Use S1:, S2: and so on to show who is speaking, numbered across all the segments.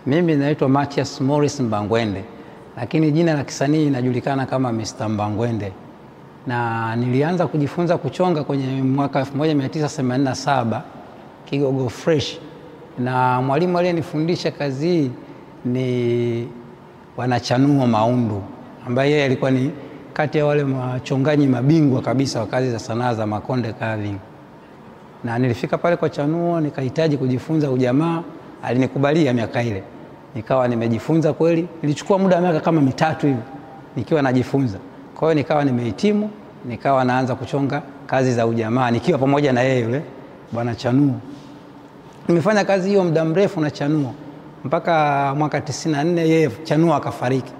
S1: Mimi naitwa Mathias Morris Mbangwende, lakini jina la kisanii linajulikana kama Mr. Mbangwende. Na nilianza kujifunza kuchonga kwenye mwaka 1987 Kigogo Fresh. Na mwalimu aliyenifundisha kazi hii ni Bwana Chanuo Maundu, ambaye yeye alikuwa ni kati ya wale wachongaji mabingwa kabisa wa kazi za sanaa za makonde carving. Na nilifika pale kwa Chanuo nikahitaji kujifunza ujamaa, alinikubalia miaka ile. Nikawa nimejifunza kweli. Nilichukua muda wa miaka kama 3 hivi nikiwa najifunza. Kwa hiyo nikawa nimehitimu, nikawa naanza kuchonga kazi za ujamaa nikiwa pamoja na yeye yule Bwana Chanuo. Nimefanya kazi hiyo muda mrefu na Chanuo mpaka mwaka 94 yeye Chanuo akafariki.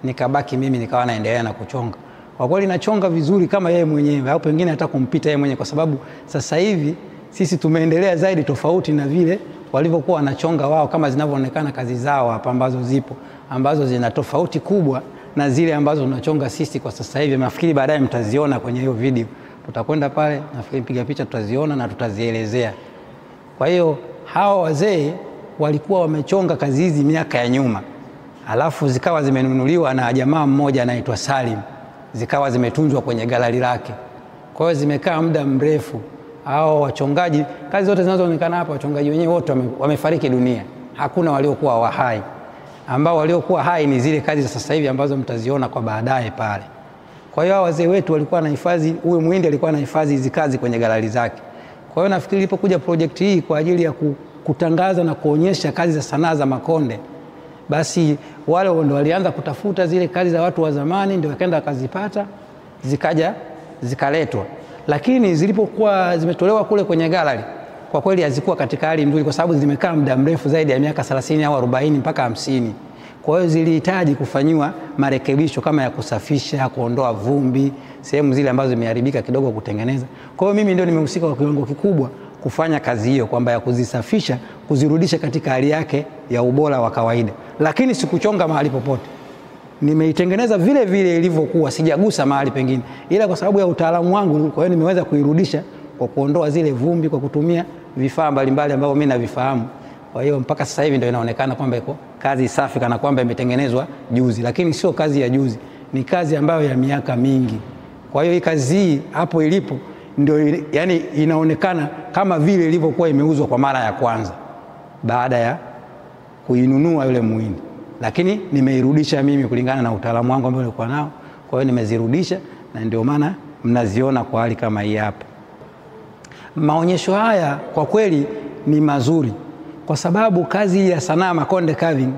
S1: Nikabaki mimi nikawa naendelea na kuchonga. Kwa kweli nachonga vizuri kama yeye mwenyewe au pengine hata kumpita yeye mwenyewe, kwa sababu sasa hivi sisi tumeendelea zaidi tofauti na vile walivyokuwa wanachonga wao, kama zinavyoonekana kazi zao hapa ambazo zipo, ambazo zina tofauti kubwa na zile ambazo tunachonga sisi kwa sasa hivi. Nafikiri baadaye mtaziona kwenye hiyo video. Tutakwenda pale, nafikiri piga picha tutaziona na tutazielezea. Kwa hiyo hao wazee walikuwa wamechonga kazi hizi miaka ya nyuma. Alafu zikawa zimenunuliwa na jamaa mmoja anaitwa Salim. Zikawa zimetunzwa kwenye galari lake. Kwa hiyo zimekaa muda mrefu. Hao wachongaji, kazi zote zinazoonekana hapa, wachongaji wenyewe wote wamefariki dunia. Hakuna waliokuwa wahai. Ambao waliokuwa hai ni zile kazi za sasa hivi ambazo mtaziona kwa baadaye pale. Kwa hiyo wazee wetu walikuwa wanahifadhi, huyu Muhindi alikuwa anahifadhi hizi kazi kwenye galari zake. Kwa hiyo nafikiri ilipokuja project hii kwa ajili ya kutangaza na kuonyesha kazi za sanaa za makonde, basi wale ndio walianza kutafuta zile kazi za watu wa zamani, ndio wakaenda wakazipata, zikaja zikaletwa. Lakini zilipokuwa zimetolewa kule kwenye gallery, kwa kweli hazikuwa katika hali nzuri, kwa sababu zimekaa muda mrefu zaidi ya miaka 30 au 40 mpaka 50. Kwa hiyo zilihitaji kufanywa marekebisho kama ya kusafisha, kuondoa vumbi, sehemu zile ambazo zimeharibika kidogo kutengeneza. Kwa hiyo mimi ndio nimehusika kwa kiwango kikubwa kufanya kazi hiyo, kwamba ya kuzisafisha, kuzirudisha katika hali yake ya ubora wa kawaida. Lakini sikuchonga mahali popote. Nimeitengeneza vile vile ilivyokuwa, sijagusa mahali pengine. Ila kwa sababu ya utaalamu wangu, kwa hiyo nimeweza kuirudisha kwa kuondoa zile vumbi kwa kutumia vifaa mbalimbali ambavyo mimi navifahamu. Kwa hiyo mpaka sasa hivi ndio inaonekana kwamba iko kazi safi kana kwamba imetengenezwa juzi, lakini sio kazi ya juzi, ni kazi ambayo ya miaka mingi. Kwa hiyo hii kazi hii hapo ilipo ndio yani inaonekana kama vile ilivyokuwa imeuzwa kwa mara ya kwanza baada ya kuinunua yule Muhindi. Lakini nimeirudisha mimi kulingana na utaalamu wangu ambao nilikuwa nao. Kwa hiyo nimezirudisha na ndio maana mnaziona kwa hali kama hii hapa. Maonyesho haya kwa kweli ni mazuri, kwa sababu kazi ya sanaa makonde carving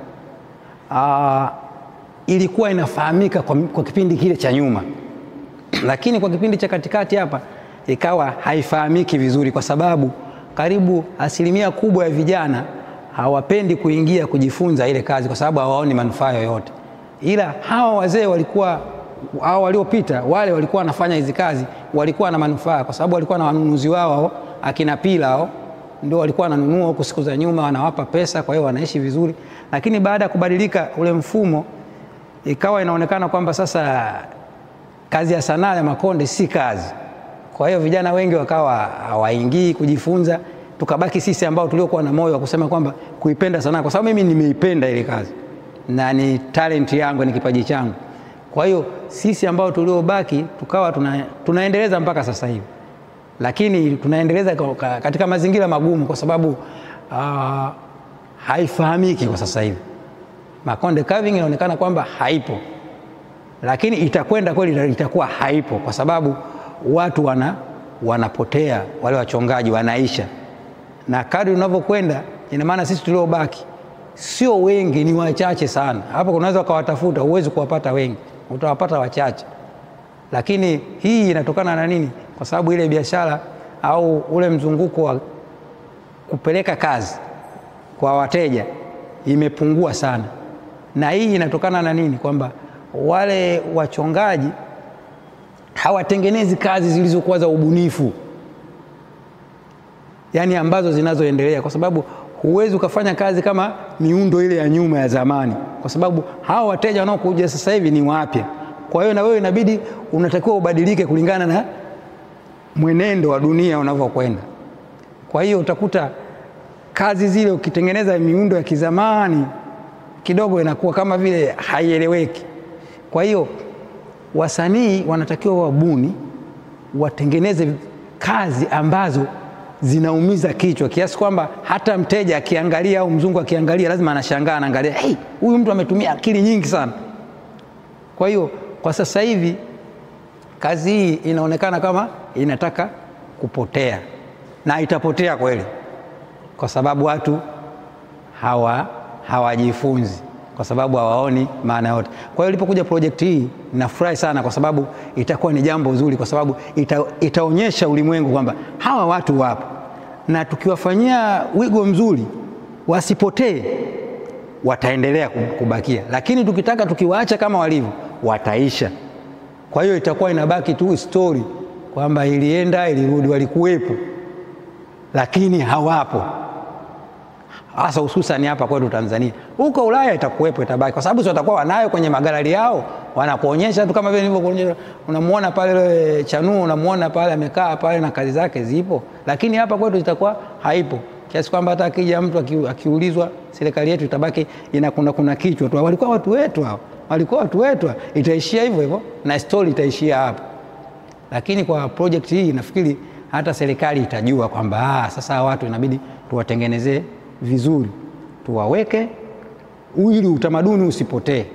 S1: ilikuwa inafahamika kwa kipindi kile cha nyuma. Lakini kwa kipindi cha katikati hapa ikawa haifahamiki vizuri, kwa sababu karibu 1% kubwa ya vijana hawapendi kuingia kujifunza ile kazi kwa sababu hawaoni manufaa yoyote. Ila hawa wazee walikuwa, hao waliopita, wale walikuwa wanafanya hizi kazi, walikuwa na manufaa kwa sababu walikuwa na wanunuzi wao, akina Pila hao ndio walikuwa wananunua huko siku za nyuma, wanawapa pesa, kwa hiyo wanaishi vizuri. Lakini baada ya kubadilika ule mfumo, ikawa inaonekana kwamba sasa kazi ya sanaa ya makonde si kazi. Kwa hiyo vijana wengi wakawa hawaingii kujifunza, tukabaki sisi ambao tuliokuwa na moyo wa kusema kwamba kuipenda sanaa, kwa sababu mimi nimeipenda ile kazi na ni talent yangu, ni kipaji changu. Kwa hiyo sisi ambao tuliobaki tukawa tunaendeleza mpaka sasa hivi, lakini tunaendeleza katika mazingira magumu kwa sababu haifahamiki kwa sasa hivi. Makonde carving inaonekana kwamba haipo, lakini itakwenda kweli itakuwa haipo, kwa sababu watu wanapotea, wale wachongaji wanaisha. Na kadri unavyokwenda, ina maana sisi tuliobaki sio wengi, ni wachache sana. Hapo unaweza ukawatafuta, huwezi kuwapata wengi, utawapata wachache. Lakini hii inatokana na nini? Kwa sababu ile biashara au ule mzunguko wa kupeleka kazi kwa wateja imepungua sana. Na hii inatokana na nini? Kwamba wale wachongaji hawatengenezi kazi zilizokuwa za ubunifu, yani ambazo zinazoendelea, kwa sababu huwezi ukafanya kazi kama miundo ile ya nyuma ya zamani, kwa sababu hao wateja wanaokuja sasa hivi ni wapya. Kwa hiyo na wewe inabidi unatakiwa ubadilike kulingana na mwenendo wa dunia unavyokwenda. Kwa hiyo utakuta kazi zile ukitengeneza miundo ya kizamani kidogo inakuwa kama vile haieleweki. Kwa hiyo wasanii wanatakiwa wabuni, watengeneze kazi ambazo zinaumiza kichwa kiasi kwamba hata mteja akiangalia au mzungu akiangalia lazima anashangaa, anaangalia, hey, huyu mtu ametumia akili nyingi sana. Kwa hiyo kwa sasa hivi kazi hii inaonekana kama inataka kupotea, na itapotea kweli, kwa sababu watu hawajifunzi, kwa sababu hawaoni maana yote. Kwa hiyo ilipokuja project hii nafurahi sana, kwa sababu itakuwa ni jambo zuri, kwa sababu itaonyesha ulimwengu kwamba hawa watu wapo, na tukiwafanyia wigo mzuri wasipotee, wataendelea kubakia, lakini tukiwaacha kama walivyo wataisha. Kwa hiyo itakuwa inabaki tu story kwamba ilienda ilirudi, walikuwepo lakini hawapo, hasa hususan hapa kwetu Tanzania. Huko Ulaya itakuwepo, itabaki, kwa sababu watakuwa wanayo kwenye magalari yao, wanakuonyesha tu kama vile nilivyokuonyesha. Unamuona pale Chanuo, unamuona pale amekaa pale na kazi zake zipo, lakini hapa kwetu itakuwa haipo, kiasi kwamba hata akija mtu akiulizwa, serikali yetu itabaki kuna kichwa tu, walikuwa watu wetu hao, walikuwa watu wetu, itaishia hivyo hivyo na story itaishia hapo. Lakini kwa project hii nafikiri hata serikali itajua kwamba sasa watu inabidi tuwatengenezee vizuri, tuwaweke ili utamaduni usipotee.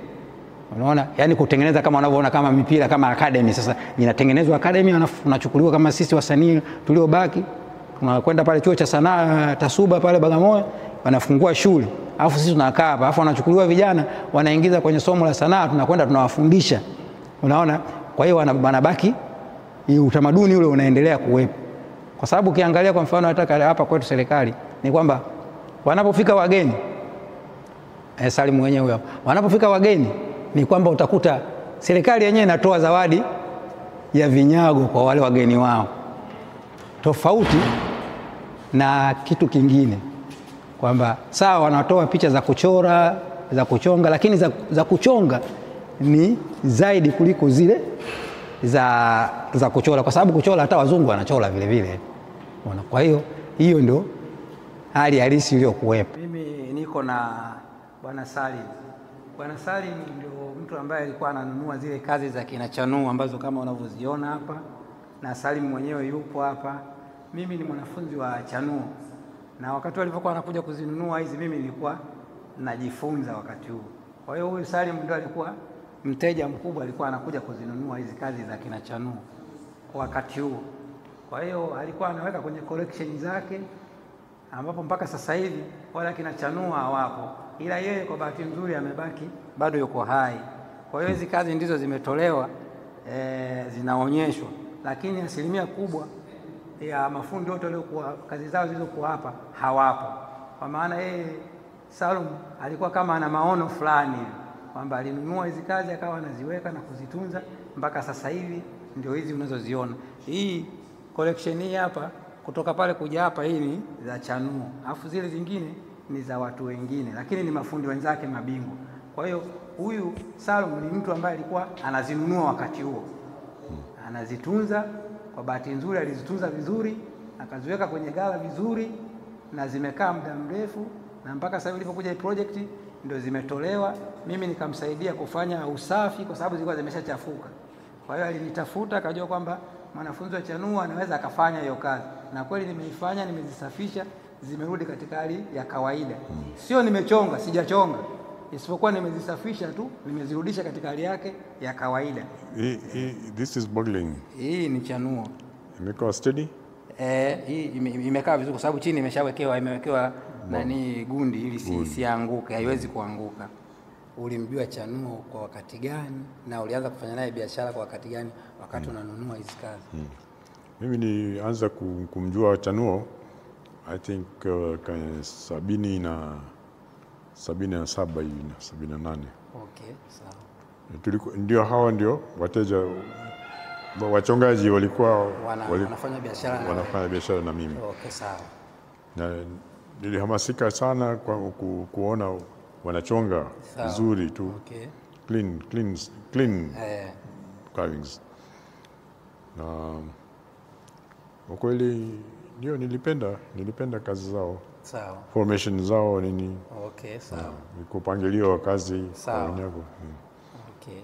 S1: Unaona, yani kutengeneza kama wanavyoona kama mipira, kama academy. Sasa inatengenezwa academy, unachukuliwa kama sisi wasanii tuliobaki, tunakwenda pale chuo cha sanaa Tasuba pale Bagamoyo, wanafungua shule, alafu sisi tunakaa hapa, alafu wanachukuliwa vijana wanaingiza kwenye somo la sanaa, tunakwenda tunawafundisha. Unaona, kwa hiyo wanabaki utamaduni ule unaendelea kuwepo. Kwa sababu ukiangalia kwa mfano hata hapa kwetu serikali ni kwamba wanapofika wageni, Salim mwenyewe huyo, wanapofika wageni ni kwamba utakuta serikali yenyewe inatoa zawadi ya vinyago kwa wale wageni wao, tofauti na kitu kingine, kwamba sawa wanatoa picha za kuchora, za kuchonga, lakini za kuchonga ni zaidi kuliko zile za kuchora, kwa sababu kuchora hata wazungu wanachora vile vile. Kwa hiyo ndio hali halisi iliyokuwepo. Mimi niko na Bwana Salim. Bwana Salim ndio mtu ambaye alikuwa ananunua zile kazi za kina Chanuo ambazo kama unavyoziona hapa, na Salim mwenyewe yupo hapa. Mimi ni mwanafunzi wa Chanuo, na wakati alipokuwa anakuja kuzinunua hizi mimi nilikuwa najifunza wakati huo. Kwa hiyo huyu Salim ndio alikuwa mteja mkubwa, alikuwa anakuja kuzinunua hizi kazi za kina Chanuo kwa wakati huo. Kwa hiyo alikuwa anaweka kwenye collection zake, ambapo mpaka sasa hivi wala kina Chanuo hawapo, ila yeye kwa bahati nzuri amebaki bado yuko hai. Kwa hiyo hizi kazi ndizo zimetolewa, zinaonyeshwa, lakini asilimia kubwa ya mafundi wote waliokuwa kazi zao zilizokuwa hapa hawapo. Kwa maana yeye Salum alikuwa kama ana maono fulani kwamba alinunua hizi kazi akawa anaziweka na kuzitunza mpaka sasa hivi ndio hizi unazoziona. Hii collection hii hapa kutoka pale kuja hapa, hii ni za Chanuo, alafu zile zingine ni za watu wengine, lakini ni mafundi wenzake mabingwa. Kwa hiyo huyu Salum ni mtu ambaye alikuwa anazinunua wakati huo, anazitunza. Kwa bahati nzuri alizitunza vizuri, akaziweka kwenye gala vizuri, na zimekaa muda mrefu, na mpaka sasa ilipokuja hii project ndio zimetolewa. Mimi nikamsaidia kufanya usafi kwa sababu zilikuwa zimeshachafuka. Kwa hiyo alinitafuta, akajua kwamba mwanafunzi wa Chanuo anaweza akafanya hiyo kazi, na kweli nimeifanya, nimezisafisha, zimerudi katika hali ya kawaida. Sio nimechonga, sijachonga, isipokuwa nimezisafisha tu, nimezirudisha katika hali yake ya kawaida.
S2: This is boggling.
S1: Hii ni Chanuo.
S2: Imekaa steady?
S1: Hii imekaa vizuri kwa sababu chini imewekewa nani gundi ili isianguke, haiwezi kuanguka. Ulimjua Chanuo kwa wakati gani na ulianza kufanya naye biashara kwa wakati gani wakati unanunua hizi kazi?
S2: Mimi nianza kumjua Chanuo I think 77 hivi na 78.
S1: Okay, sawa.
S2: Ndio hawa ndio wateja wachongaji walikuwa wanafanya biashara na mimi.
S1: Okay, sawa.
S2: Na nilihamasika sana kwa kuona wanachonga vizuri tu.
S1: Okay.
S2: Clean carvings. Na kwa kweli ndio nilipenda kazi zao.
S1: Sawa.
S2: Formation zao nini.
S1: Okay, sawa.
S2: Kupangilio wa kazi
S1: sawa.
S2: yako.
S1: Okay.